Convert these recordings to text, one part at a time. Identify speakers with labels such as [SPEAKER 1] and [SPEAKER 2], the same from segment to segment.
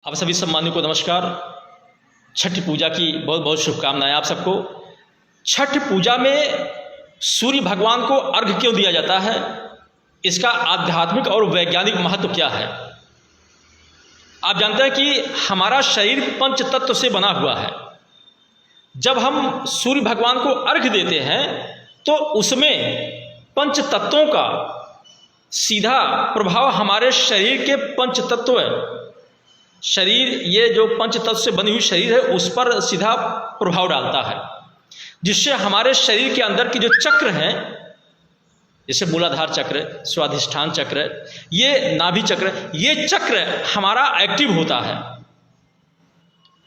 [SPEAKER 1] आप सभी सम्मानियों को नमस्कार। छठ पूजा की बहुत बहुत शुभकामनाएं आप सबको। छठ पूजा में सूर्य भगवान को अर्घ्य क्यों दिया जाता है, इसका आध्यात्मिक और वैज्ञानिक महत्व क्या है। आप जानते हैं कि हमारा शरीर पंच तत्व से बना हुआ है। जब हम सूर्य भगवान को अर्घ्य देते हैं तो उसमें पंच तत्वों का सीधा प्रभाव हमारे शरीर के पंच तत्व शरीर, ये जो पंच तत्व से बनी हुई शरीर है उस पर सीधा प्रभाव डालता है, जिससे हमारे शरीर के अंदर की जो चक्र हैं, जैसे मूलाधार चक्र, स्वाधिष्ठान चक्र, ये नाभि चक्र, ये चक्र हमारा एक्टिव होता है।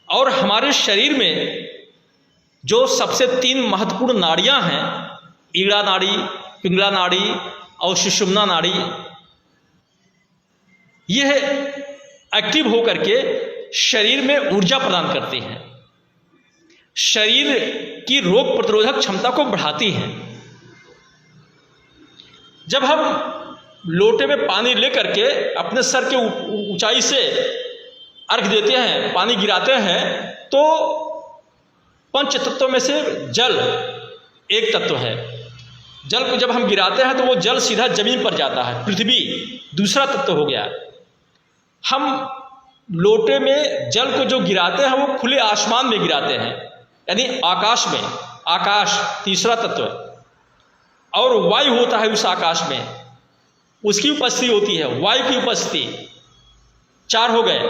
[SPEAKER 1] और हमारे शरीर में जो सबसे 3 महत्वपूर्ण नाड़ियां हैं, ईड़ा नाड़ी, पिंगला नाड़ी और सुषुम्ना नाड़ी, यह एक्टिव होकर के शरीर में ऊर्जा प्रदान करती हैं, शरीर की रोग प्रतिरोधक क्षमता को बढ़ाती हैं। जब हम लोटे में पानी लेकर के अपने सर के ऊंचाई से अर्घ देते हैं, पानी गिराते हैं, तो पंच तत्वों में से जल एक तत्व है। जल को जब हम गिराते हैं तो वो जल सीधा जमीन पर जाता है। पृथ्वी दूसरा तत्व हो गया। हम लोटे में जल को जो गिराते हैं वो खुले आसमान में गिराते हैं, यानी आकाश में। आकाश तीसरा तत्व, और वायु होता है उस आकाश में, उसकी उपस्थिति होती है, वायु की उपस्थिति। 4 हो गए।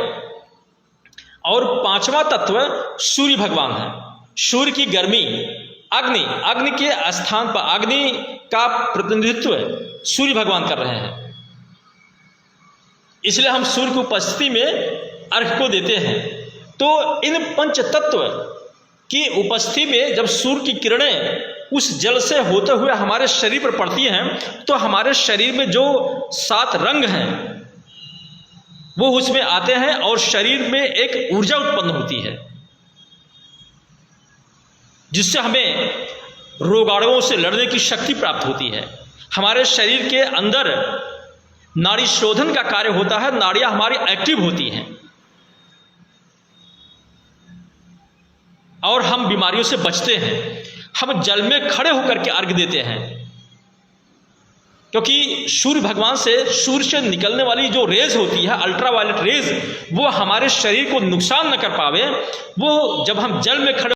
[SPEAKER 1] और 5वां तत्व सूर्य भगवान है। सूर्य की गर्मी, अग्नि, अग्नि के स्थान पर अग्नि का प्रतिनिधित्व सूर्य भगवान कर रहे हैं, इसलिए हम सूर्य की उपस्थिति में अर्घ्य को देते हैं। तो इन पंच तत्व की उपस्थिति में जब सूर्य की किरणें उस जल से होते हुए हमारे शरीर पर पड़ती हैं तो हमारे शरीर में जो 7 रंग हैं वो उसमें आते हैं और शरीर में एक ऊर्जा उत्पन्न होती है, जिससे हमें रोगाणुओं से लड़ने की शक्ति प्राप्त होती है। हमारे शरीर के अंदर नाड़ी शोधन का कार्य होता है, नाड़ियां हमारी एक्टिव होती हैं और हम बीमारियों से बचते हैं। हम जल में खड़े होकर के अर्घ्य देते हैं, क्योंकि सूर्य भगवान से, सूर्य से निकलने वाली जो रेज होती है, अल्ट्रावायलेट रेज, वो हमारे शरीर को नुकसान न कर पावे। वो जब हम जल में खड़े